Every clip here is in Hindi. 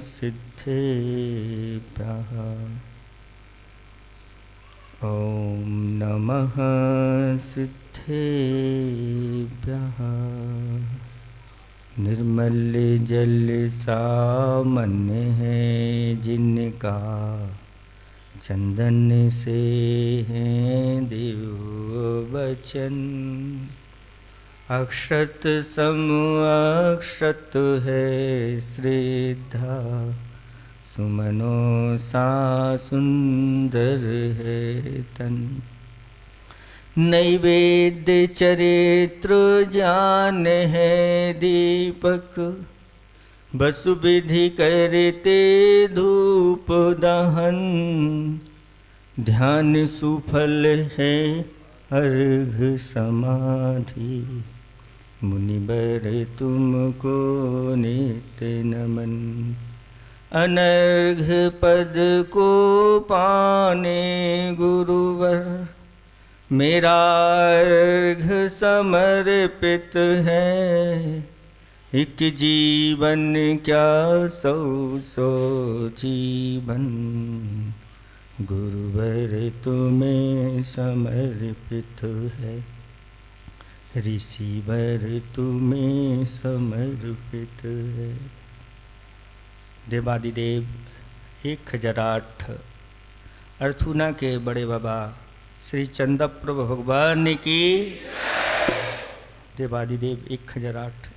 सिद्धेभ्यः ॐ नमः सिद्धेभ्यः। निर्मल जल सामान्य है जिनका, चंदन से हैं दिव्य वचन। अक्षत सम अक्षत है श्रद्धा, सुमनों सा सुंदर है तन। नैवेद्य चरित्र ज्ञान है दीपक, वसु विधि करते धूप दहन। ध्यान सुफल है अर्घ समाधि, मुनिवर तुमको नित्य नमन। अनर्घ पद को पाने गुरुवर, मेरा अर्घ समर्पित है। एक जीवन क्या सौ सौ जीवन, गुरुवर तुम्हें समर्पित है। ऋषिवर तुम्हें समर्पित है। देवादिदेव 1008 अर्थुना के बड़े बाबा श्री चंद्रप्रभु भगवान की। देवादिदेव 1008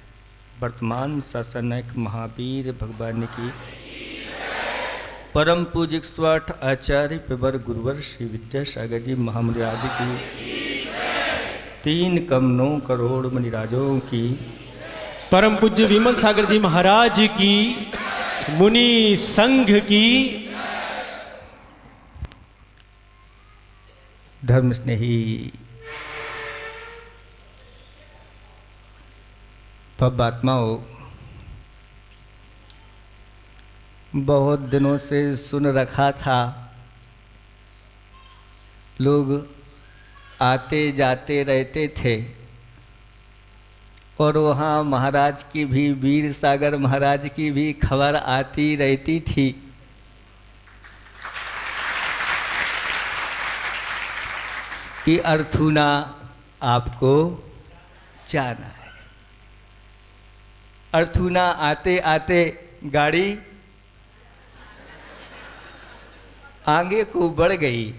वर्तमान शासनक महावीर भगवान की। परम पूज्य 108 आचार्य पेवर गुरुवर श्री विद्यासागर जी महामुनिराज की। 3 कम 9 करोड़ मुनिराजों की। परम पूज्य विमल सागर जी महाराज की, मुनि संघ की। धर्म स्नेही भव्यात्माओं, बहुत दिनों से सुन रखा था, लोग आते जाते रहते थे और वहाँ महाराज की भी, वीर सागर महाराज की भी खबर आती रहती थी। कि अर्थुना आपको जाना है। अर्थुना आते आते गाड़ी आगे को बढ़ गई,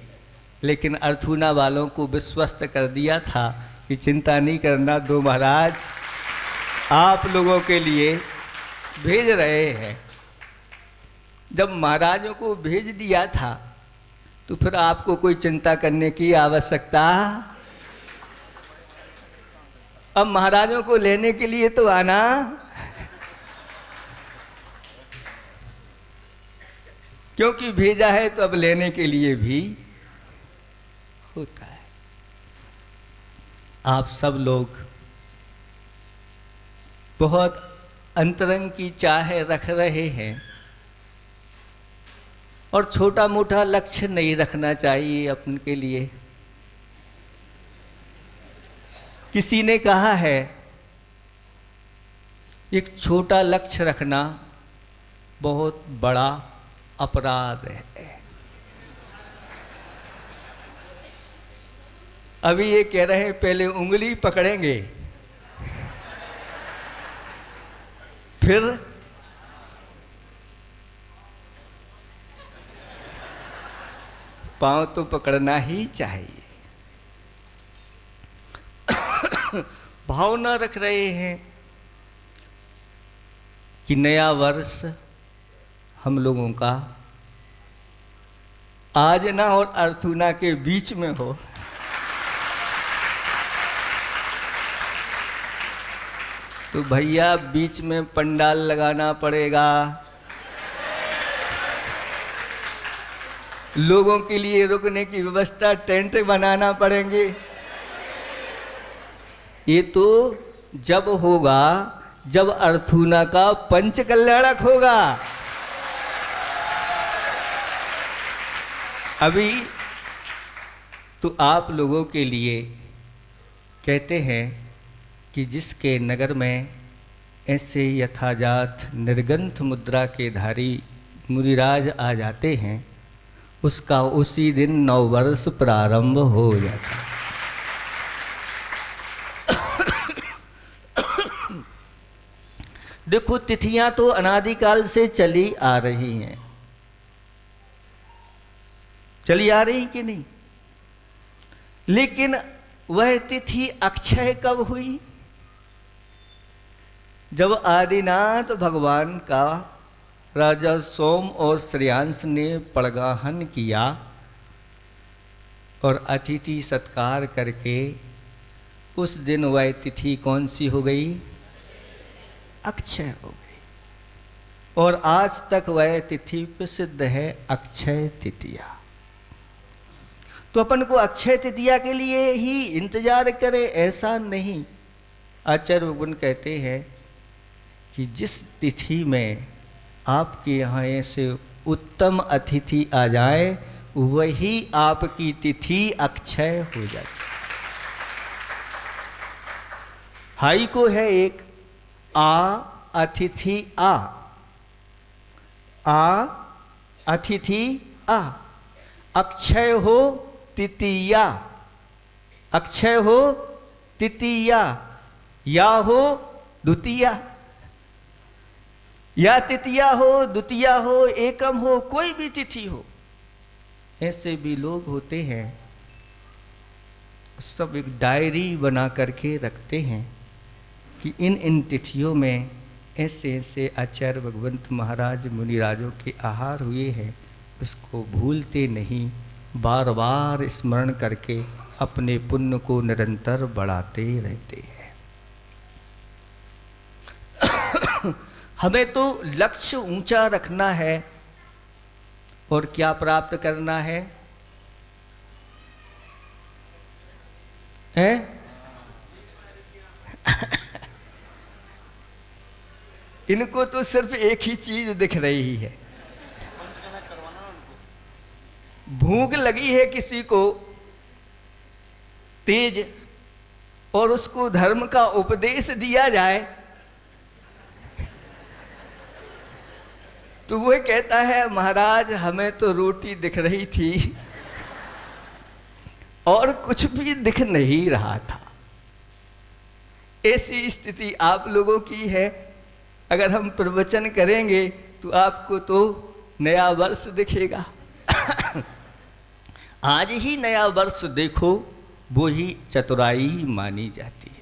लेकिन अर्थुना वालों को विश्वस्त कर दिया था कि चिंता नहीं करना, दो महाराज आप लोगों के लिए भेज रहे हैं। जब महाराजों को भेज दिया था तो फिर आपको कोई चिंता करने की आवश्यकता। अब महाराजों को लेने के लिए तो आना। क्योंकि भेजा है तो अब लेने के लिए भी होता है। आप सब लोग बहुत अंतरंग की चाह रख रहे हैं और छोटा मोटा लक्ष्य नहीं रखना चाहिए अपन के लिए। किसी ने कहा है एक छोटा लक्ष्य रखना बहुत बड़ा अपराध है। अभी ये कह रहे हैं पहले उंगली पकड़ेंगे फिर पांव तो पकड़ना ही चाहिए। भावना रख रहे हैं कि नया वर्ष हम लोगों का आजना और अर्थुना के बीच में हो। तो भैया बीच में पंडाल लगाना पड़ेगा, लोगों के लिए रुकने की व्यवस्था, टेंट बनाना पड़ेंगे। ये तो जब होगा जब अर्थुना का पंच कल्याणक होगा। अभी तो आप लोगों के लिए कहते हैं कि जिसके नगर में ऐसे यथाजात निर्गंथ मुद्रा के धारी मुनिराज आ जाते हैं, उसका उसी दिन नववर्ष प्रारंभ हो जाता है। देखो, तिथियां तो अनादिकाल से चली आ रही हैं, चली आ रही कि नहीं, लेकिन वह तिथि अक्षय कब हुई? जब आदिनाथ भगवान का राजा सोम और श्रेयांश ने पड़गाहन किया और अतिथि सत्कार करके उस दिन वह तिथि कौन सी हो गई? अक्षय हो गई। और आज तक वह तिथि प्रसिद्ध है, अक्षय तृतीया। तो अपन को अक्षय तृतीया के लिए ही इंतजार करें, ऐसा नहीं। आचार्य भगवान कहते हैं कि जिस तिथि में आपके यहाँ ऐसे उत्तम अतिथि आ जाए, वही आपकी तिथि अक्षय हो जाती। हाई को है एक अतिथि आ अतिथि आ, अक्षय हो तृतीया, अक्षय हो तृतीया, या हो द्वितीया, या तृतीया हो, द्वितीया हो, एकम हो, कोई भी तिथि हो। ऐसे भी लोग होते हैं, सब एक डायरी बना करके रखते हैं कि इन तिथियों में ऐसे ऐसे आचार्य भगवंत महाराज मुनिराजों के आहार हुए हैं। उसको भूलते नहीं, बार बार स्मरण करके अपने पुण्य को निरंतर बढ़ाते रहते हैं। हमें तो लक्ष्य ऊंचा रखना है और क्या प्राप्त करना है? इनको तो सिर्फ एक ही चीज दिख रही है, भूख लगी है किसी को तेज, और उसको धर्म का उपदेश दिया जाए तो वह कहता है महाराज हमें तो रोटी दिख रही थी और कुछ भी दिख नहीं रहा था। ऐसी स्थिति आप लोगों की है। अगर हम प्रवचन करेंगे तो आपको तो नया वर्ष दिखेगा। आज ही नया वर्ष देखो, वो ही चतुराई मानी जाती है।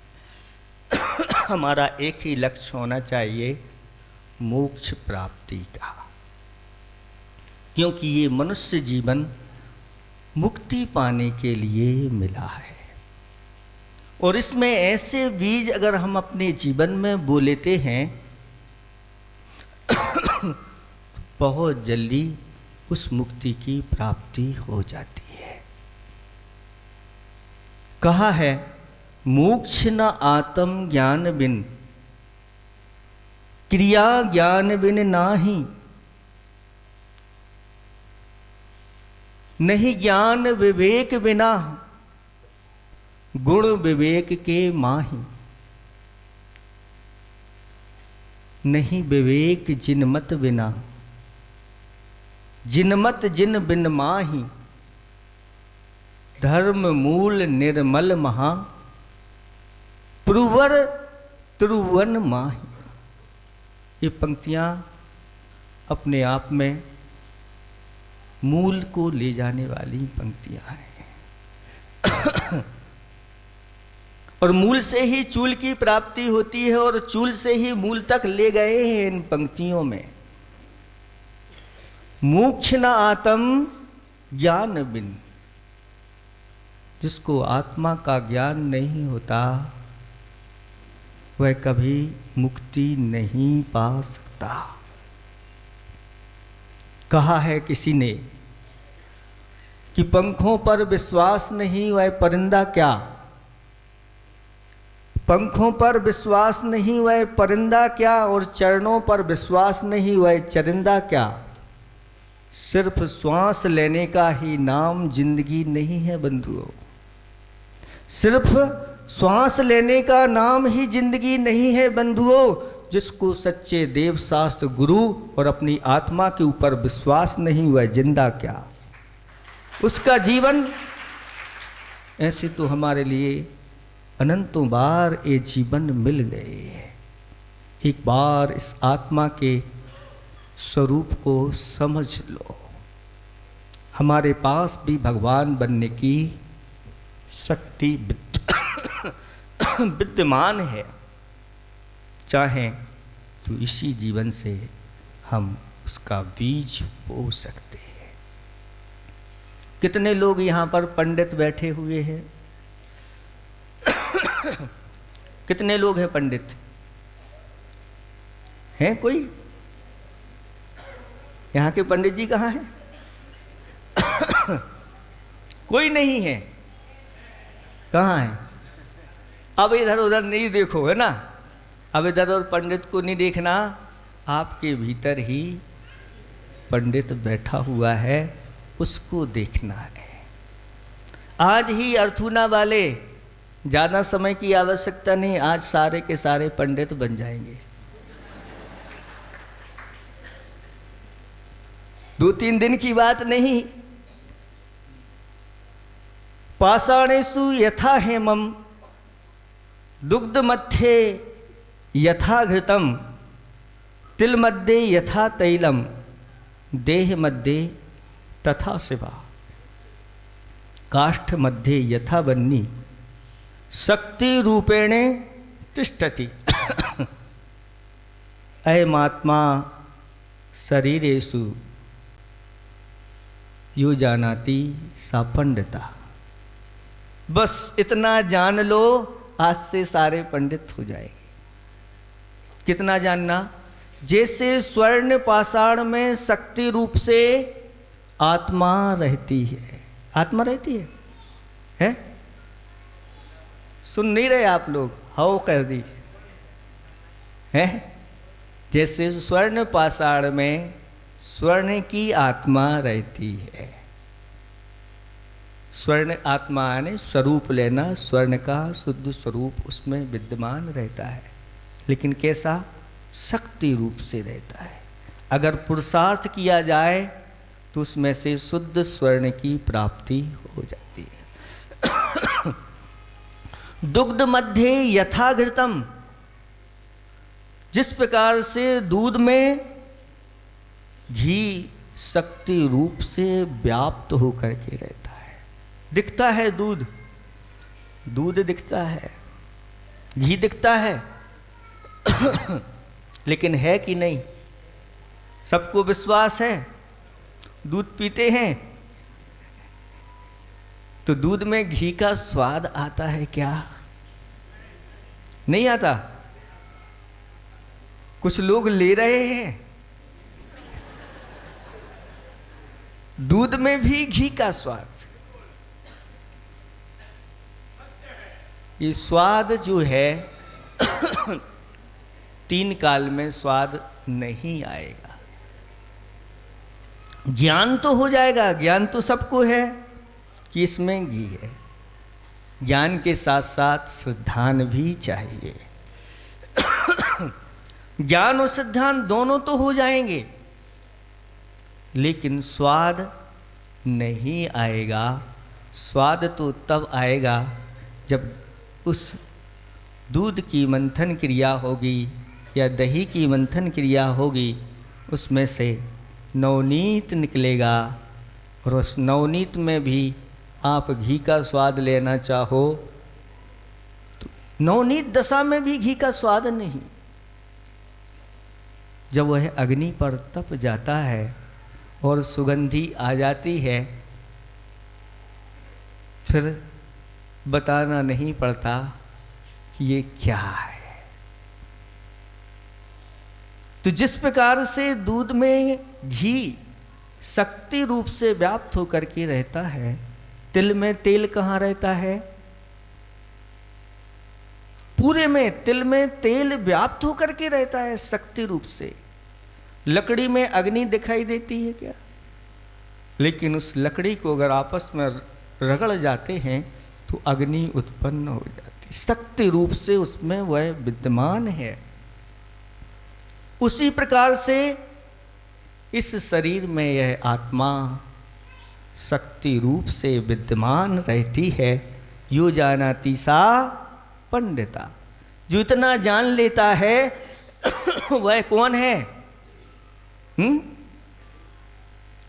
हमारा एक ही लक्ष्य होना चाहिए, मोक्ष प्राप्ति का, क्योंकि ये मनुष्य जीवन मुक्ति पाने के लिए मिला है। और इसमें ऐसे बीज अगर हम अपने जीवन में बो लेते हैं बहुत जल्दी उस मुक्ति की प्राप्ति हो जाती है। कहा है मोक्ष न आत्म ज्ञान बिन, क्रिया ज्ञान बिन नाही, नहीं ज्ञान विवेक बिना, गुण विवेक के माही, नहीं विवेक जिनमत बिना, जिनमत जिन बिन माही, धर्म मूल निर्मल महा, पुरवर त्रुवन माही। ये पंक्तियां अपने आप में मूल को ले जाने वाली पंक्तियां हैं। और मूल से ही चूल की प्राप्ति होती है और चूल से ही मूल तक ले गए हैं इन पंक्तियों में। मोक्ष न आत्म ज्ञान बिन, जिसको आत्मा का ज्ञान नहीं होता वह कभी मुक्ति नहीं पा सकता। कहा है किसी ने कि पंखों पर विश्वास नहीं वह परिंदा क्या, पंखों पर विश्वास नहीं वह परिंदा क्या, और चरणों पर विश्वास नहीं वह चरिंदा क्या। सिर्फ श्वास लेने का ही नाम जिंदगी नहीं है बंधुओं, सिर्फ श्वास लेने का नाम ही जिंदगी नहीं है बंधुओं। जिसको सच्चे देव शास्त्र गुरु और अपनी आत्मा के ऊपर विश्वास नहीं हुआ, जिंदा क्या, उसका जीवन ऐसे तो हमारे लिए अनंतों बार ये जीवन मिल गए। एक बार इस आत्मा के स्वरूप को समझ लो। हमारे पास भी भगवान बनने की शक्ति विद्यमान है। चाहें तो इसी जीवन से हम उसका बीज बो सकते हैं। कितने लोग यहाँ पर पंडित बैठे हुए हैं? कितने लोग हैं पंडित? हैं कोई? यहाँ के पंडित जी कहाँ हैं? कोई नहीं है। कहाँ है? अब इधर उधर नहीं देखो, है ना। अब इधर उधर पंडित को नहीं देखना, आपके भीतर ही पंडित बैठा हुआ है, उसको देखना है। आज ही अर्थूना वाले, ज़्यादा समय की आवश्यकता नहीं, आज सारे के सारे पंडित बन जाएंगे। 2-3 दिन की बात नहीं। पाषाणेषु यथा हेमम दुग्ध मध्ये यथा घृतम तिल मध्ये यथा तैलम देह मध्ये तथा शिवा काष्ठ मध्ये यथा बन्नी शक्ति रूपेण तिष्ठति अयमात्मा शरीरेषु यो जानाति सा पंडिता। बस इतना जान लो, आज से सारे पंडित हो जाएंगे। कितना जानना? जैसे स्वर्ण पाषाण में शक्ति रूप से आत्मा रहती है। आत्मा रहती है? सुन नहीं रहे आप लोग? हाउ कर दी है। जैसे स्वर्ण पाषाण में स्वर्ण की आत्मा रहती है। स्वर्ण आत्मा यानी स्वरूप लेना, स्वर्ण का शुद्ध स्वरूप उसमें विद्यमान रहता है, लेकिन कैसा? शक्ति रूप से रहता है। अगर पुरुषार्थ किया जाए तो उसमें से शुद्ध स्वर्ण की प्राप्ति हो जाती है। दुग्ध मध्ये यथा घृतम, जिस प्रकार से दूध में घी शक्ति रूप से व्याप्त होकर के रहता है। दिखता है दूध, दूध दिखता है, घी दिखता है लेकिन है कि नहीं? सबको विश्वास है। दूध पीते हैं तो दूध में घी का स्वाद आता है क्या? नहीं आता। कुछ लोग ले रहे हैं, दूध में भी घी का स्वाद। ये स्वाद जो है 3 काल में स्वाद नहीं आएगा। ज्ञान तो हो जाएगा, ज्ञान तो सबको है कि इसमें घी है। ज्ञान के साथ साथ श्रद्धान भी चाहिए। ज्ञान और श्रद्धान दोनों तो हो जाएंगे, लेकिन स्वाद नहीं आएगा। स्वाद तो तब आएगा जब उस दूध की मंथन क्रिया होगी या दही की मंथन क्रिया होगी, उसमें से नवनीत निकलेगा, और उस नवनीत में भी आप घी का स्वाद लेना चाहो तो नवनीत दशा में भी घी का स्वाद नहीं। जब वह अग्नि पर तप जाता है और सुगंधी आ जाती है, फिर बताना नहीं पड़ता कि ये क्या है। तो जिस प्रकार से दूध में घी शक्ति रूप से व्याप्त होकर के रहता है, तिल में तेल कहाँ रहता है? पूरे में तिल में तेल व्याप्त होकर के रहता है शक्ति रूप से। लकड़ी में अग्नि दिखाई देती है क्या? लेकिन उस लकड़ी को अगर आपस में रगड़ जाते हैं तो अग्नि उत्पन्न हो जाती, शक्ति रूप से उसमें वह विद्यमान है। उसी प्रकार से इस शरीर में यह आत्मा शक्ति रूप से विद्यमान रहती है। यो जानाति सा पंडिता, जो इतना जान लेता है वह कौन है?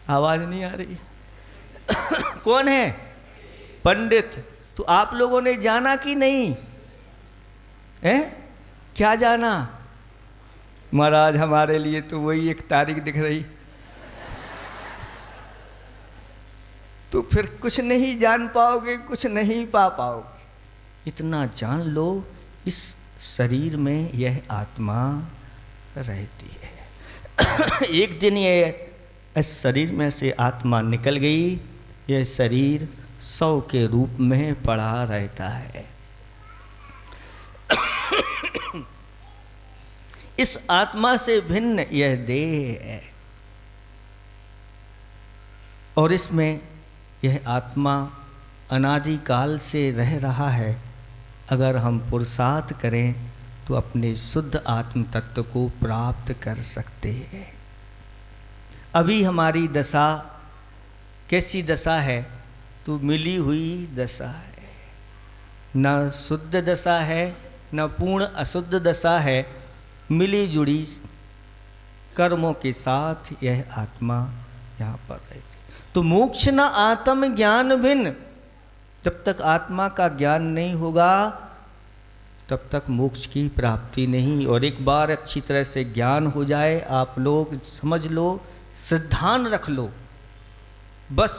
आवाज नहीं आ रही कौन है? पंडित। तो आप लोगों ने जाना कि नहीं है? क्या जाना? महाराज हमारे लिए तो वही एक तारीख दिख रही, तो फिर कुछ नहीं जान पाओगे, कुछ नहीं पा पाओगे। इतना जान लो, इस शरीर में यह आत्मा रहती है। एक दिन ये इस शरीर में से आत्मा निकल गई, यह शरीर शव के रूप में पड़ा रहता है। इस आत्मा से भिन्न यह देह है और इसमें यह आत्मा अनादिकाल से रह रहा है। अगर हम पुरुषार्थ करें तो अपने शुद्ध आत्म तत्व को प्राप्त कर सकते हैं। अभी हमारी दशा कैसी दशा है? तो मिली हुई दशा है, न शुद्ध दशा है न पूर्ण अशुद्ध दशा है। मिली जुड़ी कर्मों के साथ यह आत्मा यहाँ पर रहती। तो मोक्ष न आत्म ज्ञान भिन्न, जब तक आत्मा का ज्ञान नहीं होगा तब तक मोक्ष की प्राप्ति नहीं। और एक बार अच्छी तरह से ज्ञान हो जाए, आप लोग समझ लो, सिद्धांत रख लो, बस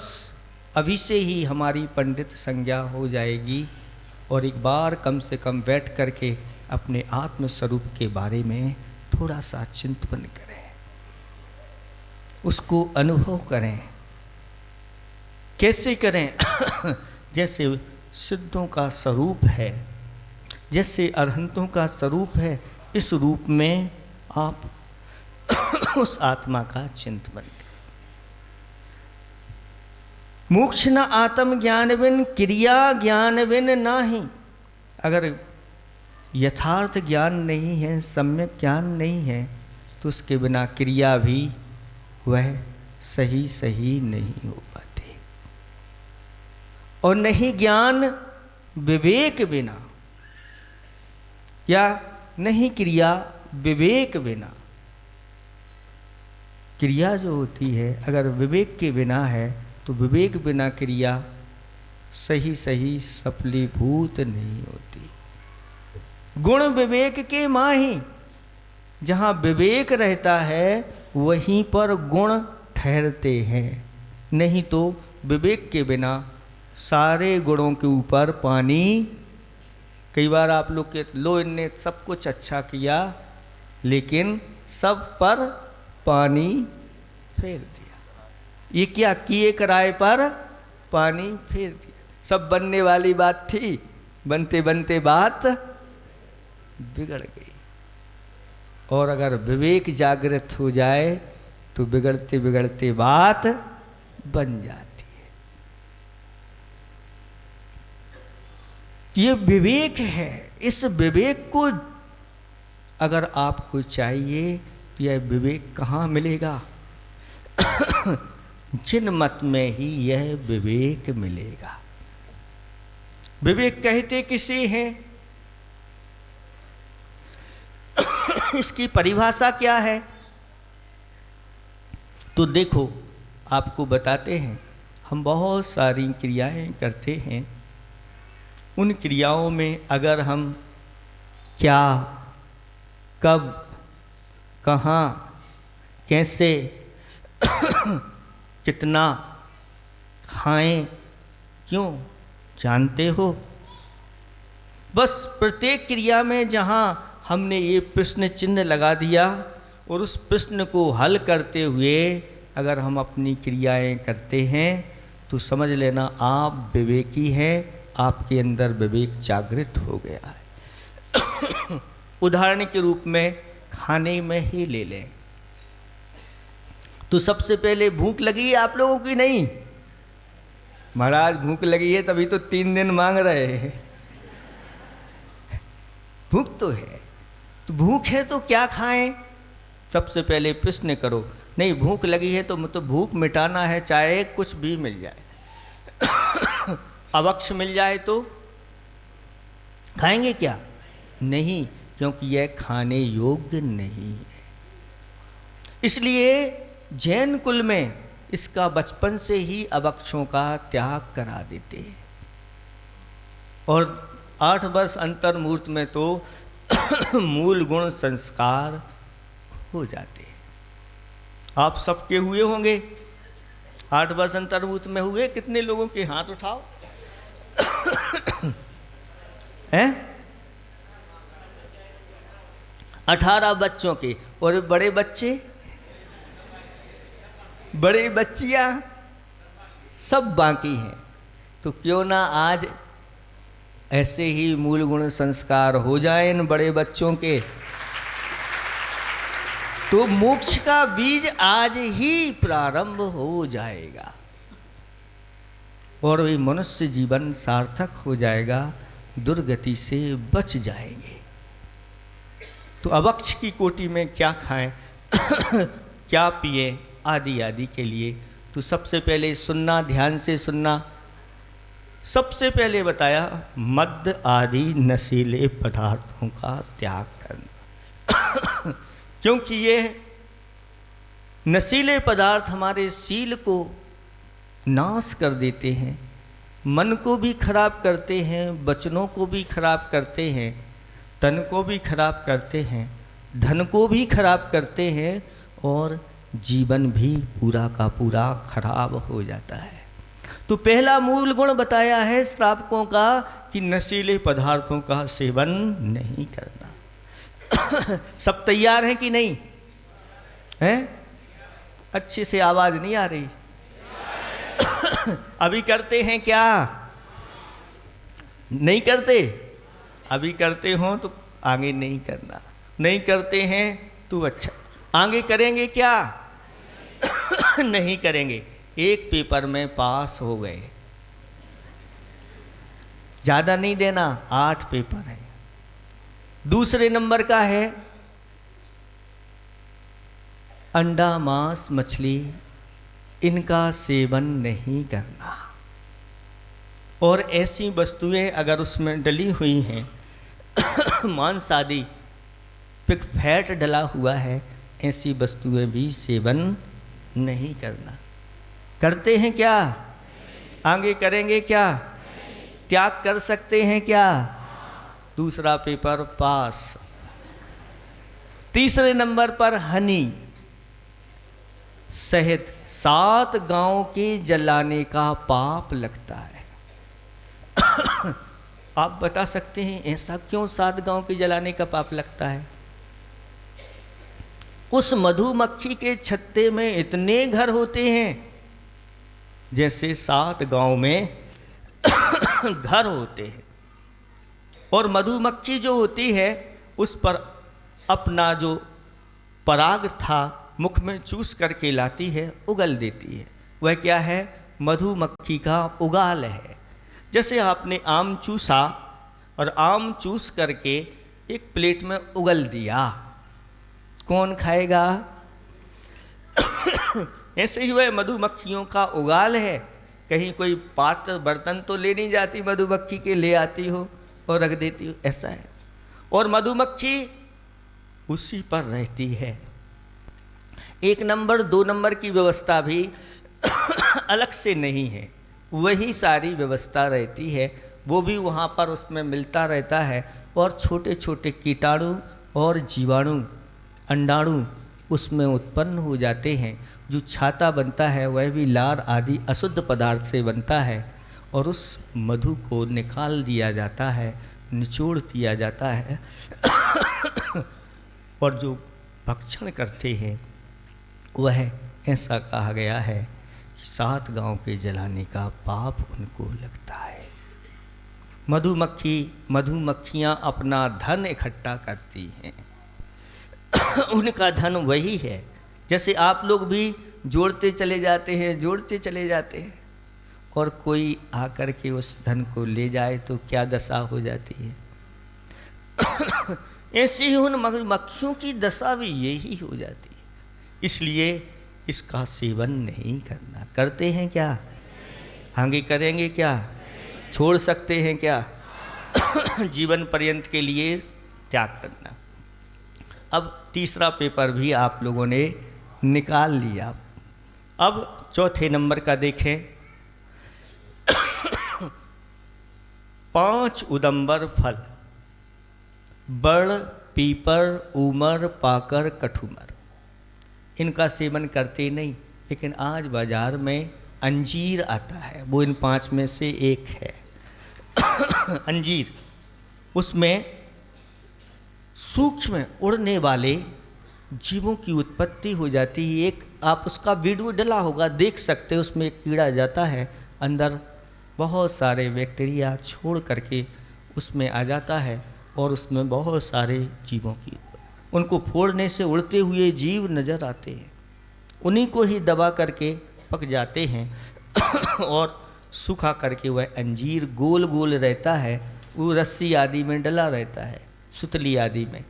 अभी से ही हमारी पंडित संज्ञा हो जाएगी। और एक बार कम से कम बैठ करके अपने आत्म स्वरूप के बारे में थोड़ा सा चिंतन करें, उसको अनुभव करें। कैसे करें? जैसे सिद्धों का स्वरूप है, जैसे अरहंतों का स्वरूप है, इस रूप में आप उस आत्मा का चिंतन करें। मोक्ष न आत्म ज्ञान बिन क्रिया ज्ञान बिन नाही। अगर यथार्थ ज्ञान नहीं है, सम्यक ज्ञान नहीं है, तो उसके बिना क्रिया भी वह सही सही नहीं हो पाती। और नहीं ज्ञान विवेक बिना, या नहीं क्रिया विवेक बिना। क्रिया जो होती है अगर विवेक के बिना है तो विवेक बिना क्रिया सही सही सफलीभूत नहीं होती। गुण विवेक के माही, जहाँ विवेक रहता है वहीं पर गुण ठहरते हैं। नहीं तो विवेक के बिना सारे गुणों के ऊपर पानी। कई बार आप लोग के लो इनने सब कुछ अच्छा किया लेकिन सब पर पानी फेर दिया। ये क्या किए कराए पर पानी फेर दिया। सब बनने वाली बात थी, बनते बनते बात बिगड़ गई। और अगर विवेक जागृत हो जाए तो बिगड़ते बिगड़ते बात बन जाती है। ये विवेक है। इस विवेक को अगर आपको चाहिए तो यह विवेक कहाँ मिलेगा? जिन मत में ही यह विवेक मिलेगा। विवेक कहते किसे हैं? इसकी परिभाषा क्या है? तो देखो आपको बताते हैं। हम बहुत सारी क्रियाएं करते हैं, उन क्रियाओं में अगर हम क्या, कब, कहाँ, कैसे, कितना खाएं, क्यों जानते हो? बस प्रत्येक क्रिया में जहाँ हमने ये प्रश्न चिन्ह लगा दिया और उस प्रश्न को हल करते हुए अगर हम अपनी क्रियाएं करते हैं तो समझ लेना आप विवेकी हैं, आपके अंदर विवेक जागृत हो गया है। उदाहरण के रूप में खाने में ही ले लें तो सबसे पहले भूख लगी है आप लोगों की? नहीं महाराज भूख लगी है तभी तो 3 दिन मांग रहे हैं। भूख तो है, तो भूख है तो क्या खाएं? सबसे पहले प्रश्न करो, नहीं भूख लगी है तो मतलब भूख मिटाना है, चाहे कुछ भी मिल जाए। अवक्ष मिल जाए तो खाएंगे क्या? नहीं, क्योंकि यह खाने योग्य नहीं है। इसलिए जैन कुल में इसका बचपन से ही अवक्षों का त्याग करा देते हैं। और 8 वर्ष अंतर्मूर्त में तो मूल गुण संस्कार हो जाते हैं। आप सबके हुए होंगे, 8 वर्ष अंतर्मूर्त में हुए? कितने लोगों के हाथ उठाओ। हैं? 18 बच्चों के। और बड़े बच्चे, बड़े बच्चियां सब बाकी हैं। तो क्यों ना आज ऐसे ही मूल गुण संस्कार हो जाए इन बड़े बच्चों के, तो मोक्ष का बीज आज ही प्रारंभ हो जाएगा और वही मनुष्य जीवन सार्थक हो जाएगा, दुर्गति से बच जाएंगे। तो अवक्ष की कोटि में क्या खाएं क्या पिए आदि आदि के लिए तो सबसे पहले सुनना, ध्यान से सुनना। सबसे पहले बताया मद्य आदि नशीले पदार्थों का त्याग करना। क्योंकि ये नशीले पदार्थ हमारे शील को नाश कर देते हैं, मन को भी खराब करते हैं, वचनों को भी खराब करते हैं, तन को भी खराब करते हैं, धन को भी खराब करते हैं और जीवन भी पूरा का पूरा खराब हो जाता है। तो पहला मूल गुण बताया है श्रावकों का कि नशीले पदार्थों का सेवन नहीं करना। सब तैयार हैं कि नहीं हैं? अच्छे से आवाज नहीं आ रही। अभी करते हैं क्या? नहीं करते? अभी करते हो तो आगे नहीं करना, नहीं करते हैं तो अच्छा, आगे करेंगे क्या? नहीं करेंगे। एक पेपर में पास हो गए, ज़्यादा नहीं देना, 8 पेपर है। दूसरे नंबर का है अंडा, मांस, मछली, इनका सेवन नहीं करना। और ऐसी वस्तुएं अगर उसमें डली हुई हैं मांस आदि पे फैट डला हुआ है, ऐसी वस्तुएं भी सेवन नहीं करना। करते हैं क्या? आगे करेंगे क्या? त्याग कर सकते हैं क्या? दूसरा पेपर पास। तीसरे नंबर पर हनी, शहद, 7 गांव के जलाने का पाप लगता है। आप बता सकते हैं ऐसा क्यों 7 गांव के जलाने का पाप लगता है? उस मधुमक्खी के छत्ते में इतने घर होते हैं जैसे 7 गांव में घर होते हैं। और मधुमक्खी जो होती है उस पर अपना जो पराग था मुख में चूस करके लाती है, उगल देती है। वह क्या है? मधुमक्खी का उगाल है। जैसे आपने आम चूसा और आम चूस करके एक प्लेट में उगल दिया, कौन खाएगा? ऐसे ही वह मधुमक्खियों का उगाल है। कहीं कोई पात्र बर्तन तो ले नहीं जाती मधुमक्खी के, ले आती हो और रख देती हो, ऐसा है। और मधुमक्खी उसी पर रहती है। 1 नंबर 2 नंबर की व्यवस्था भी अलग से नहीं है, वही सारी व्यवस्था रहती है। वो भी वहाँ पर उसमें मिलता रहता है और छोटे छोटे कीटाणु और जीवाणु, अंडाणु उसमें उत्पन्न हो जाते हैं। जो छाता बनता है वह भी लार आदि अशुद्ध पदार्थ से बनता है और उस मधु को निकाल दिया जाता है, निचोड़ दिया जाता है। और जो भक्षण करते हैं वह ऐसा कहा गया है कि 7 गांव के जलाने का पाप उनको लगता है। मधुमक्खियाँ अपना धन इकट्ठा करती हैं। उनका धन वही है। जैसे आप लोग भी जोड़ते चले जाते हैं, जोड़ते चले जाते हैं, और कोई आकर के उस धन को ले जाए तो क्या दशा हो जाती है। ऐसे ही उन मधुमक्खियों की दशा भी यही हो जाती है। इसलिए इसका सेवन नहीं करना। करते हैं क्या? आगे करेंगे क्या? छोड़ सकते हैं क्या? जीवन पर्यंत के लिए त्याग करना। अब तीसरा पेपर भी आप लोगों ने निकाल लिया। अब चौथे नंबर का देखें। 5 उदंबर फल, बड़, पीपर, उमर, पाकर, कठुमर, इनका सेवन करते नहीं, लेकिन आज बाजार में अंजीर आता है, वो इन 5 में से एक है। अंजीर, उसमें सूक्ष्म उड़ने वाले जीवों की उत्पत्ति हो जाती है। एक आप उसका वीडियो डला होगा, देख सकते हैं। उसमें एक कीड़ा जाता है, अंदर बहुत सारे बैक्टीरिया छोड़ करके उसमें आ जाता है और उसमें बहुत सारे जीवों की, उनको फोड़ने से उड़ते हुए जीव नज़र आते हैं। उन्हीं को ही दबा करके पक जाते हैं और सूखा करके वह अंजीर गोल गोल रहता है, वो रस्सी आदि में डला रहता है, सुतली आदि में।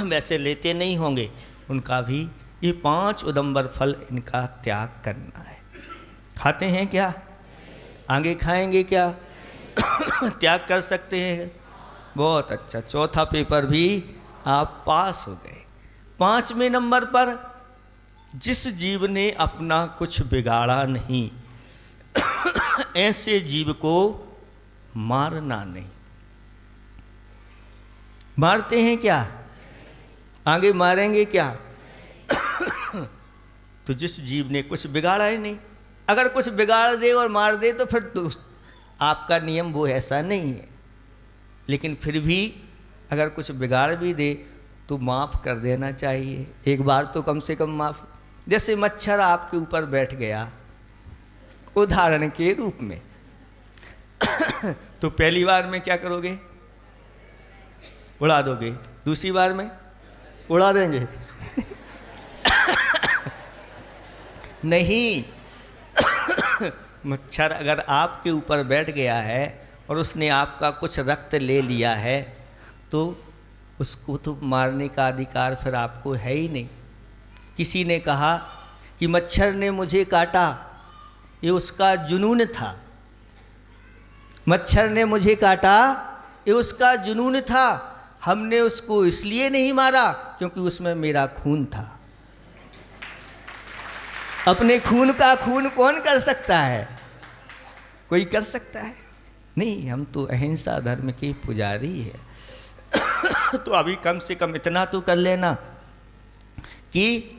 वैसे लेते नहीं होंगे, उनका भी ये 5 उदंबर फल, इनका त्याग करना है। खाते हैं क्या? आगे खाएंगे क्या? त्याग कर सकते हैं। बहुत अच्छा, चौथा पेपर भी आप पास हो गए। 5वें नंबर पर, जिस जीव ने अपना कुछ बिगाड़ा नहीं, ऐसे जीव को मारना नहीं। मारते हैं क्या? आगे मारेंगे क्या? तो जिस जीव ने कुछ बिगाड़ा ही नहीं, अगर कुछ बिगाड़ दे और मार दे तो फिर तो आपका नियम वो ऐसा नहीं है। लेकिन फिर भी अगर कुछ बिगाड़ भी दे तो माफ़ कर देना चाहिए। एक बार तो कम से कम माफ़। जैसे मच्छर आपके ऊपर बैठ गया, उदाहरण के रूप में, तो पहली बार में क्या करोगे? उड़ा दोगे। दूसरी बार में उड़ा देंगे? नहीं। मच्छर अगर आपके ऊपर बैठ गया है और उसने आपका कुछ रक्त ले लिया है, तो उसको तो मारने का अधिकार फिर आपको है ही नहीं। किसी ने कहा कि मच्छर ने मुझे काटा, ये उसका जुनून था। मच्छर ने मुझे काटा, ये उसका जुनून था। हमने उसको इसलिए नहीं मारा क्योंकि उसमें मेरा खून था। अपने खून का खून कौन कर सकता है? कोई कर सकता है? नहीं। हम तो अहिंसा धर्म के पुजारी है। तो अभी कम से कम इतना तो कर लेना कि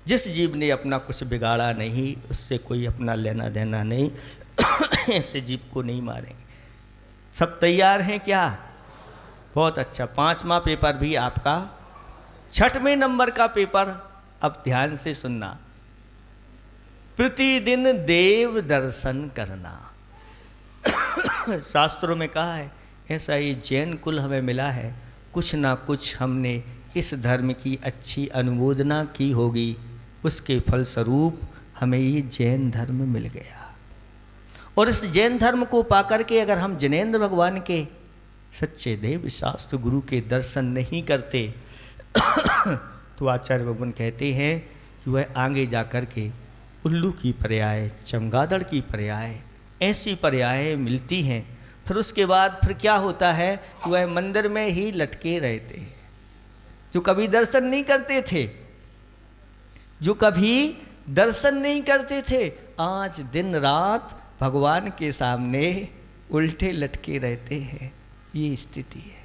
जिस जीव ने अपना कुछ बिगाड़ा नहीं, उससे कोई अपना लेना देना नहीं, ऐसे जीव को नहीं मारेंगे। सब तैयार हैं क्या? बहुत अच्छा। 5वां पेपर भी आपका। 6वें नंबर का पेपर, अब ध्यान से सुनना। प्रतिदिन देव दर्शन करना। शास्त्रों में कहा है, ऐसा ही जैन कुल हमें मिला है, कुछ ना कुछ हमने इस धर्म की अच्छी अनुमोदना की होगी, उसके फलस्वरूप हमें ये जैन धर्म मिल गया। और इस जैन धर्म को पाकर के अगर हम जिनेंद्र भगवान के सच्चे देव शास्त्र गुरु के दर्शन नहीं करते तो आचार्य भगवान कहते हैं कि वह आगे जाकर के उल्लू की पर्याय, चमगादड़ की पर्याय, ऐसी पर्याय मिलती हैं। फिर उसके बाद फिर क्या होता है कि वह मंदिर में ही लटके रहते हैं। जो कभी दर्शन नहीं करते थे, जो कभी दर्शन नहीं करते थे, आज दिन रात भगवान के सामने उल्टे लटके रहते हैं। ये स्थिति है।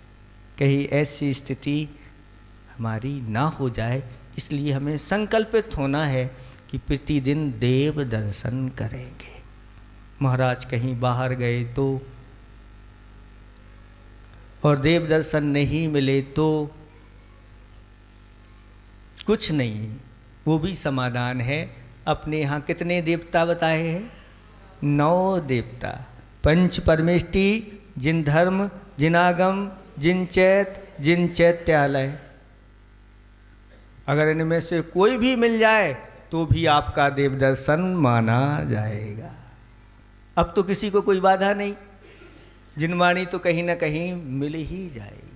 कहीं ऐसी स्थिति हमारी ना हो जाए, इसलिए हमें संकल्पित होना है कि प्रतिदिन देव दर्शन करेंगे। महाराज कहीं बाहर गए तो और देव दर्शन नहीं मिले तो कुछ नहीं, वो भी समाधान है। अपने यहाँ कितने देवता बताए हैं? 9 देवता। पंच परमेष्टि, जिन धर्म, जिनागम, जिन चैत, जिन चैत्यालय। अगर इनमें से कोई भी मिल जाए तो भी आपका देव दर्शन माना जाएगा। अब तो किसी को कोई बाधा नहीं, जिनवाणी तो कहीं ना कहीं मिल ही जाएगी।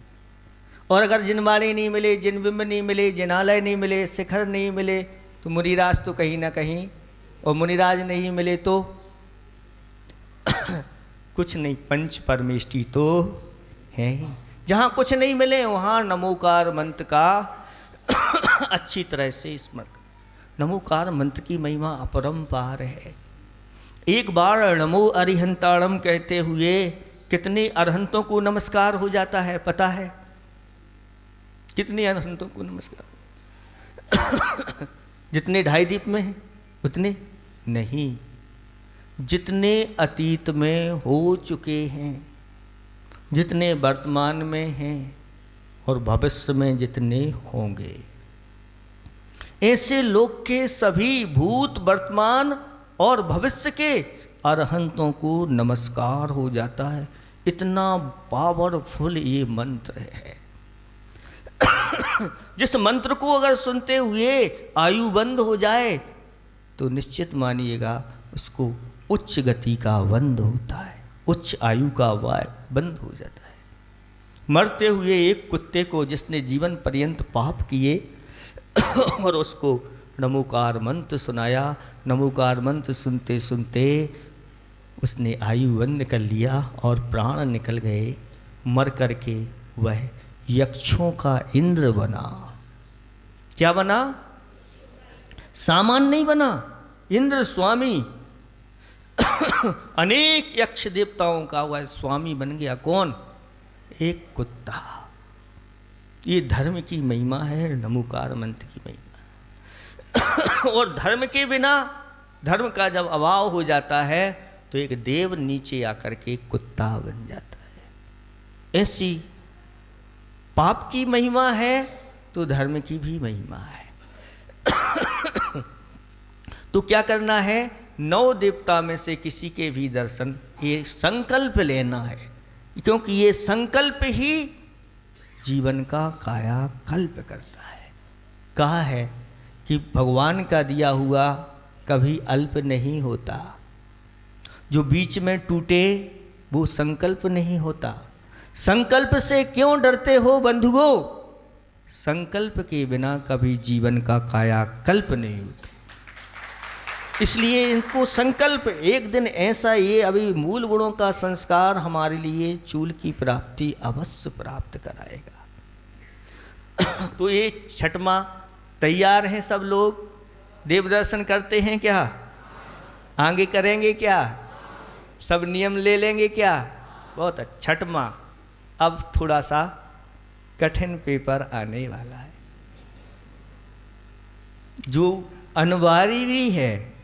और अगर जिनवाणी नहीं मिले, जिनबिंब नहीं मिले, जिनालय नहीं मिले, शिखर नहीं मिले, तो मुनिराज तो कहीं ना कहीं, और मुनिराज नहीं मिले तो कुछ नहीं, पंच परमेष्टि तो है ही। जहाँ कुछ नहीं मिले वहाँ नमोकार मंत्र का अच्छी तरह से स्मरण। नमोकार मंत्र की महिमा अपरंपार है। एक बार नमो अरिहंताणम कहते हुए कितने अरहंतों को नमस्कार हो जाता है पता है? कितने अरहंतों को नमस्कार? जितने ढाई दीप में हैं उतने नहीं, जितने अतीत में हो चुके हैं, जितने वर्तमान में हैं और भविष्य में जितने होंगे, ऐसे लोक के सभी भूत वर्तमान और भविष्य के अरहंतों को नमस्कार हो जाता है। इतना पावरफुल ये मंत्र है। जिस मंत्र को अगर सुनते हुए आयु बंद हो जाए तो निश्चित मानिएगा उसको उच्च गति का बंद होता है, उच्च आयु का वाय बंद हो जाता है। मरते हुए एक कुत्ते को जिसने जीवन पर्यंत पाप किए और उसको नमोकार मंत्र सुनाया, नमोकार मंत्र सुनते सुनते उसने आयु बंद कर लिया और प्राण निकल गए। मर करके वह यक्षों का इंद्र बना। क्या बना? सामान्य नहीं बना, इंद्र स्वामी। अनेक यक्ष देवताओं का वह स्वामी बन गया। कौन? एक कुत्ता। ये धर्म की महिमा है, नमोकार मंत्र की महिमा। और धर्म के बिना, धर्म का जब अभाव हो जाता है तो एक देव नीचे आकर के कुत्ता बन जाता है। ऐसी पाप की महिमा है तो धर्म की भी महिमा है। तो क्या करना है? 9 देवता में से किसी के भी दर्शन, ये संकल्प लेना है, क्योंकि ये संकल्प ही जीवन का कायाकल्प करता है। कहा है कि भगवान का दिया हुआ कभी अल्प नहीं होता, जो बीच में टूटे वो संकल्प नहीं होता। संकल्प से क्यों डरते हो बंधुओं? संकल्प के बिना कभी जीवन का कायाकल्प नहीं होता। इसलिए इनको संकल्प, एक दिन ऐसा ये अभी मूल गुणों का संस्कार हमारे लिए चूल की प्राप्ति अवश्य प्राप्त कराएगा। तो ये छठमा तैयार हैं सब लोग? देव दर्शन करते हैं क्या? आगे करेंगे क्या? सब नियम ले लेंगे क्या? बहुत अच्छा। छठमा, अब थोड़ा सा कठिन पेपर आने वाला है, जो अनिवार्य भी है।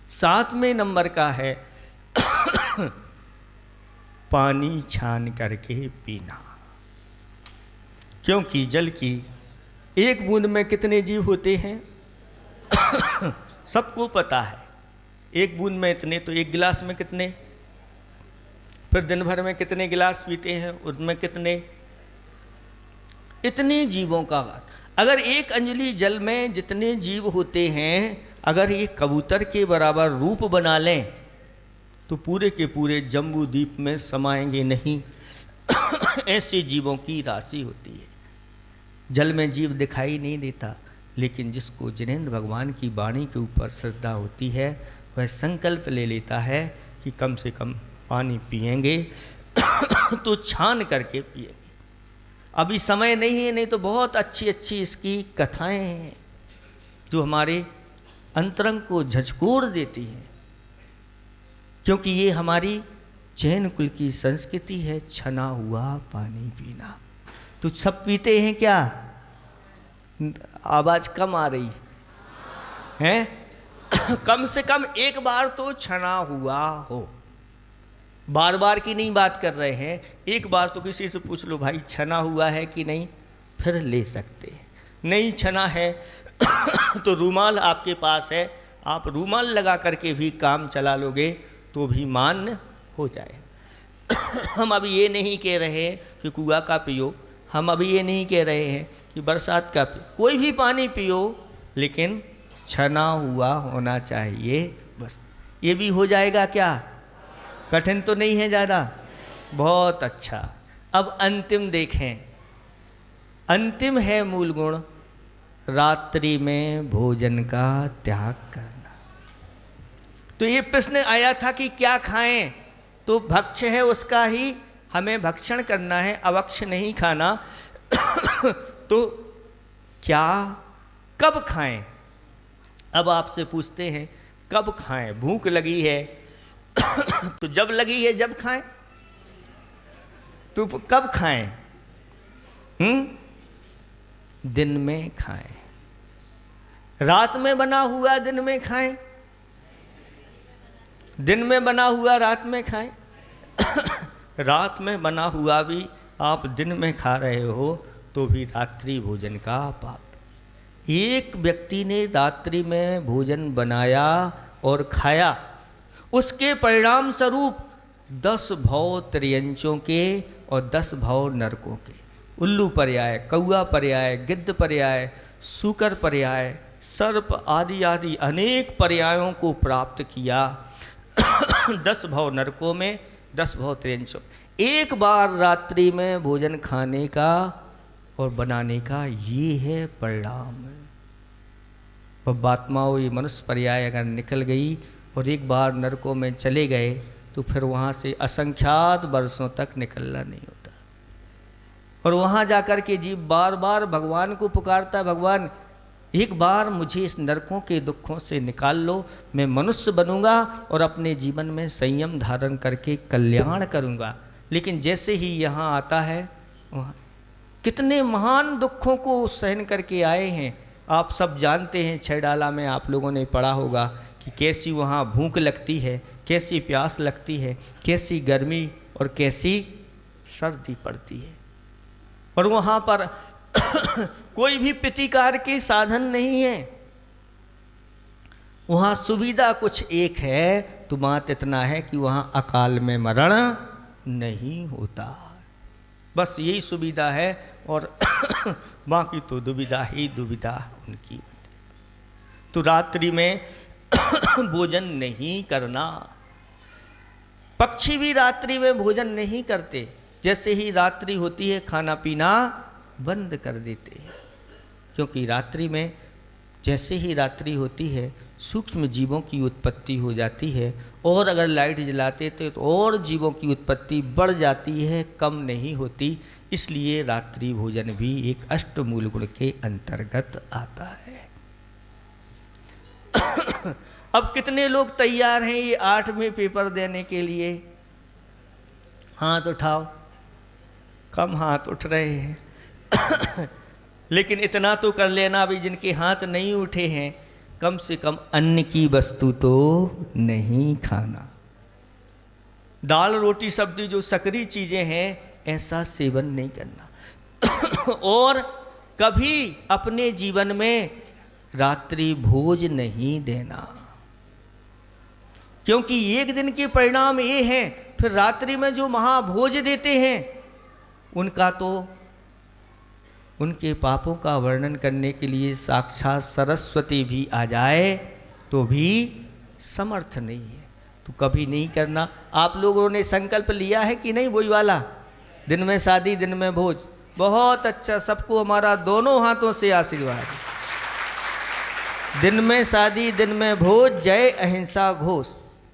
7वें नंबर का है पानी छान करके पीना। क्योंकि जल की एक बूंद में कितने जीव होते हैं सबको पता है। एक बूंद में इतने, तो एक गिलास में कितने, फिर दिन भर में कितने गिलास पीते हैं, उसमें कितने, इतने जीवों का। अगर एक अंजलि जल में जितने जीव होते हैं, अगर ये कबूतर के बराबर रूप बना लें तो पूरे के पूरे जम्बू द्वीप में समाएंगे नहीं। ऐसे जीवों की राशि होती है। जल में जीव दिखाई नहीं देता, लेकिन जिसको जिनेंद्र भगवान की वाणी के ऊपर श्रद्धा होती है वह संकल्प ले लेता है कि कम से कम पानी पिएंगे तो छान करके पिएंगे। अभी समय नहीं है, नहीं तो बहुत अच्छी अच्छी इसकी कथाएं हैं जो हमारे अंतरंग को झकझोर देती हैं, क्योंकि ये हमारी जैन कुल की संस्कृति है, छना हुआ पानी पीना। तो सब पीते हैं क्या? आवाज कम आ रही है। कम से कम एक बार तो छना हुआ हो। बार बार की नहीं बात कर रहे हैं, एक बार तो किसी से पूछ लो भाई छना हुआ है कि नहीं, फिर ले सकते हैं। नहीं छना है तो रूमाल आपके पास है, आप रूमाल लगा करके भी काम चला लोगे तो भी मान्य हो जाए। हम अभी ये नहीं कह रहे हैं कि कुआं का पियो, हम अभी ये नहीं कह रहे हैं कि बरसात का पियो, कोई भी पानी पियो लेकिन छना हुआ होना चाहिए, बस। ये भी हो जाएगा क्या? कठिन तो नहीं है ज़्यादा? बहुत अच्छा। अब अंतिम देखें, अंतिम है मूल गुण, रात्रि में भोजन का त्याग करना। तो ये प्रश्न आया था कि क्या खाएं, तो भक्ष्य है उसका ही हमें भक्षण करना है, अभक्ष्य नहीं खाना। तो क्या कब खाएं? अब आपसे पूछते हैं कब खाएं? भूख लगी है तो जब लगी है जब खाएं, तो कब खाएं? दिन में खाएं। रात में बना हुआ दिन में खाएं, दिन में बना हुआ रात में खाएं। रात में बना हुआ भी आप दिन में खा रहे हो तो भी रात्रि भोजन का पाप। एक व्यक्ति ने रात्रि में भोजन बनाया और खाया, उसके परिणाम स्वरूप 10 भव त्रियंचों के और 10 भव नरकों के, उल्लू पर्याय, कौआ पर्याय, गिद्ध पर्याय, सूकर पर्याय, सर्प आदि आदि अनेक पर्यायों को प्राप्त किया। 10 भव नरकों में, 10 भव त्रियंचों। एक बार रात्रि में भोजन खाने का और बनाने का ये है परिणाम। वह बात्माओं ये मनुष्य पर्याय अगर निकल गई और एक बार नरकों में चले गए तो फिर वहाँ से असंख्यात वर्षों तक निकलना नहीं होता। और वहाँ जाकर के जीव बार बार भगवान को पुकारता है, भगवान एक बार मुझे इस नरकों के दुखों से निकाल लो, मैं मनुष्य बनूंगा और अपने जीवन में संयम धारण करके कल्याण करूंगा। लेकिन जैसे ही यहाँ आता है, वहाँ कितने महान दुखों को सहन करके आए हैं। आप सब जानते हैं, 6 डाला में आप लोगों ने पढ़ा होगा कि कैसी वहाँ भूख लगती है, कैसी प्यास लगती है, कैसी गर्मी और कैसी सर्दी पड़ती है। और वहाँ पर कोई भी प्रतिकार के साधन नहीं है। वहाँ सुविधा कुछ एक है, तो बात इतना है कि वहाँ अकाल में मरण नहीं होता। बस यही सुविधा है और बाकी तो दुविधा ही दुविधा उनकी। तो रात्रि में भोजन नहीं करना। पक्षी भी रात्रि में भोजन नहीं करते, जैसे ही रात्रि होती है खाना पीना बंद कर देते हैं। क्योंकि रात्रि में जैसे ही रात्रि होती है सूक्ष्म जीवों की उत्पत्ति हो जाती है, और अगर लाइट जलाते तो और जीवों की उत्पत्ति बढ़ जाती है, कम नहीं होती। इसलिए रात्रि भोजन भी एक अष्टमूल गुण के अंतर्गत आता है। अब कितने लोग तैयार हैं ये 8वें पेपर देने के लिए? हाथ उठाओ। कम हाथ उठ रहे हैं। लेकिन इतना तो कर लेना भी, जिनके हाथ नहीं उठे हैं, कम से कम अन्न की वस्तु तो नहीं खाना। दाल रोटी सब्जी जो सकरी चीज़ें हैं, ऐसा सेवन नहीं करना। और कभी अपने जीवन में रात्रि भोज नहीं देना, क्योंकि एक दिन के परिणाम ये हैं। फिर रात्रि में जो महाभोज देते हैं उनका तो, उनके पापों का वर्णन करने के लिए साक्षात सरस्वती भी आ जाए तो भी समर्थ नहीं है। तो कभी नहीं करना। आप लोगों ने संकल्प लिया है कि नहीं? वही वाला, दिन में शादी दिन में भोज। बहुत अच्छा, सबको हमारा दोनों हाथों से आशीर्वाद। दिन में शादी दिन में भोज, जय अहिंसा घोष।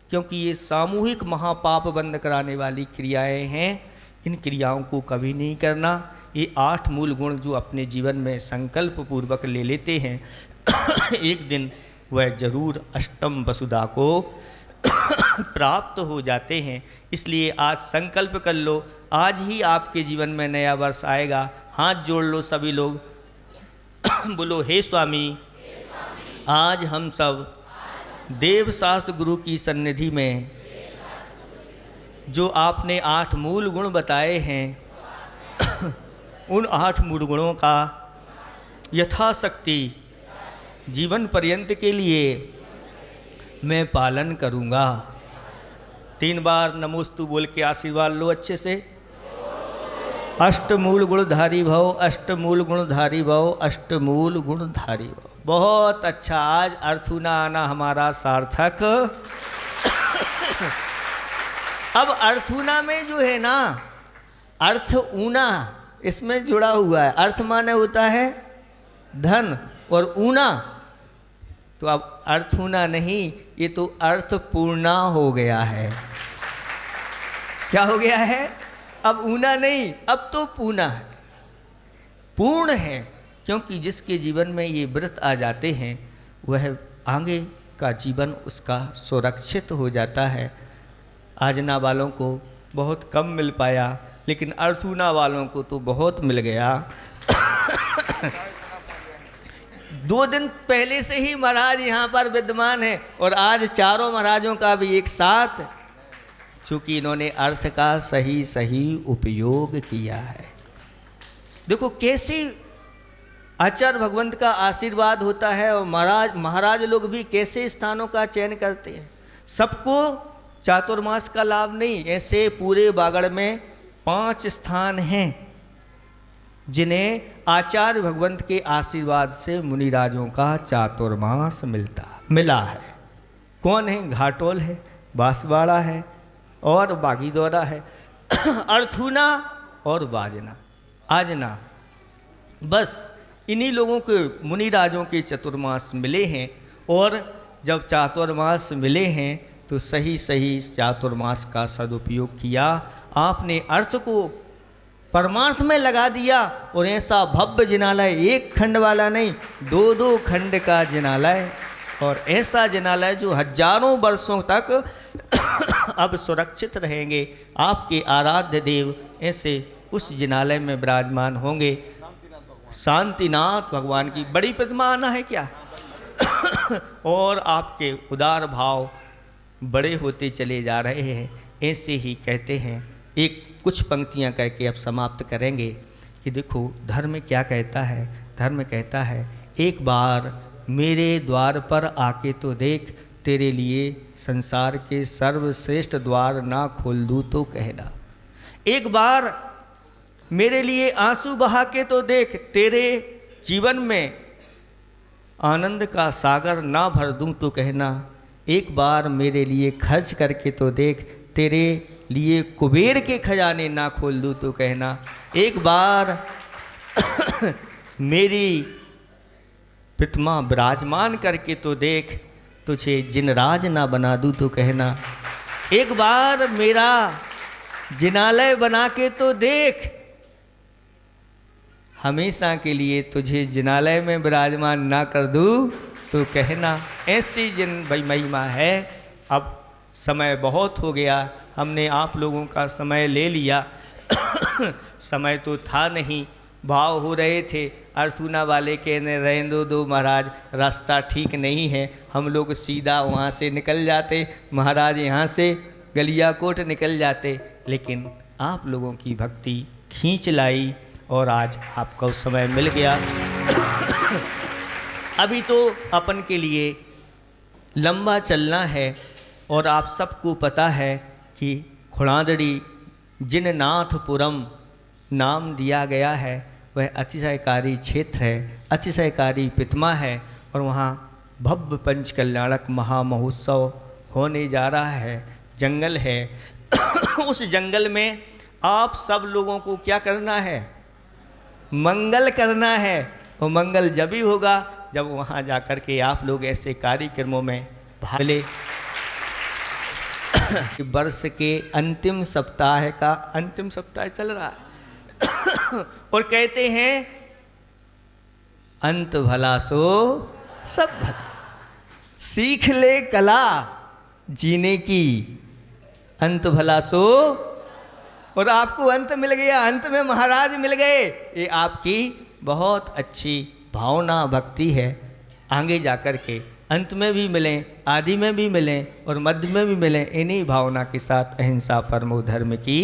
क्योंकि ये सामूहिक महापाप बंद कराने वाली क्रियाएं हैं। इन क्रियाओं को कभी नहीं करना। ये 8 मूल गुण जो अपने जीवन में संकल्प पूर्वक ले लेते हैं, एक दिन वह जरूर अष्टम वसुधा को प्राप्त हो जाते हैं। इसलिए आज संकल्प कर लो, आज ही आपके जीवन में नया वर्ष आएगा। हाथ जोड़ लो सभी लोग, बोलो हे स्वामी, आज हम सब देव शास्त्र गुरु की सन्निधि में जो आपने 8 मूल गुण बताए हैं, उन 8 मूल गुणों का यथाशक्ति जीवन पर्यंत के लिए मैं पालन करूँगा। 3 बार नमोस्तु बोल के आशीर्वाद लो अच्छे से। अष्टमूल गुणधारी भव, अष्टमूल गुणधारी भव, अष्टमूल गुणधारी भव। बहुत अच्छा, आज अर्थुना आना हमारा सार्थक। अब अर्थुना में जो है ना, अर्थ ऊना इसमें जुड़ा हुआ है। अर्थ माने होता है धन, और ऊना तो अब अर्थ ऊना नहीं, ये तो अर्थ पूर्णा हो गया है। क्या हो गया है? अब ऊना नहीं, अब तो पूना है, पूर्ण है। क्योंकि जिसके जीवन में ये व्रत आ जाते हैं वह आगे का जीवन उसका सुरक्षित हो जाता है। आजना वालों को बहुत कम मिल पाया, लेकिन अर्थूना वालों को तो बहुत मिल गया। 2 दिन पहले से ही महाराज यहाँ पर विद्यमान है, और आज चारों महाराजों का भी एक साथ, चूँकि इन्होंने अर्थ का सही सही उपयोग किया है। देखो कैसी आचार्य भगवंत का आशीर्वाद होता है, और महाराज लोग भी कैसे स्थानों का चयन करते हैं। सबको चातुर्मास का लाभ नहीं, ऐसे पूरे बागड़ में 5 स्थान हैं जिन्हें आचार्य भगवंत के आशीर्वाद से मुनिराजों का चातुर्मास मिला है। कौन है? घाटोल है, बांसवाड़ा है और बागीदौरा है, अर्थूना और आजना। बस इन्हीं लोगों के मुनिराजों के चतुर्मास मिले हैं, और जब चातुर्मास मिले हैं तो सही सही चातुर्मास का सदुपयोग किया। आपने अर्थ को परमार्थ में लगा दिया, और ऐसा भव्य जिनालय, 1 खंड वाला नहीं, 2-2 खंड का जिनालय, और ऐसा जिनालय जो हजारों वर्षों तक अब सुरक्षित रहेंगे। आपके आराध्य देव ऐसे उस जिनालय में विराजमान होंगे। शांतिनाथ भगवान की बड़ी प्रतिमा आना है क्या? और आपके उदार भाव बड़े होते चले जा रहे हैं। ऐसे ही कहते हैं, एक कुछ पंक्तियां कह के अब समाप्त करेंगे कि देखो धर्म क्या कहता है। धर्म कहता है, एक बार मेरे द्वार पर आके तो देख, तेरे लिए संसार के सर्वश्रेष्ठ द्वार ना खोल दूँ तो कहना। एक बार मेरे लिए आंसू बहा के तो देख, तेरे जीवन में आनंद का सागर ना भर दूं तो कहना। एक बार मेरे लिए खर्च करके तो देख, तेरे लिए कुबेर के खजाने ना खोल दूं तो कहना। एक बार मेरी प्रतिमा विराजमान करके तो देख, तुझे जिनराज ना बना दूं तो कहना। एक बार मेरा जिनालय बना के तो देख, हमेशा के लिए तुझे जिनालय में विराजमान ना कर दूँ तो कहना। ऐसी जिन भाई महिमा है। अब समय बहुत हो गया, हमने आप लोगों का समय ले लिया। समय तो था नहीं, भाव हो रहे थे। अर्थूना वाले कहने रहने दो महाराज, रास्ता ठीक नहीं है, हम लोग सीधा वहाँ से निकल जाते, महाराज यहाँ से गलियाकोट निकल जाते। लेकिन आप लोगों की भक्ति खींच लाई, और आज आपको समय मिल गया। अभी तो अपन के लिए लंबा चलना है, और आप सबको पता है कि खुड़ादड़ी जिन नाथपुरम नाम दिया गया है वह अतिशयकारी क्षेत्र है, अतिशयकारी प्रतिमा है, और वहाँ भव्य पंचकल्याणक महामहोत्सव होने जा रहा है। जंगल है। उस जंगल में आप सब लोगों को क्या करना है? मंगल करना है। और मंगल जब ही होगा जब वहाँ जाकर के आप लोग ऐसे कार्यक्रमों में भाग ले। वर्ष के अंतिम सप्ताह का अंतिम सप्ताह चल रहा है और कहते हैं अंत भला सो सब भला, सीख ले कला जीने की, अंत भला सो। और आपको अंत मिल गया, अंत में महाराज मिल गए। ये आपकी बहुत अच्छी भावना भक्ति है। आगे जाकर के अंत में भी मिलें, आदि में भी मिलें और मध्य में भी मिलें। इन्हीं भावना के साथ अहिंसा परमो धर्म की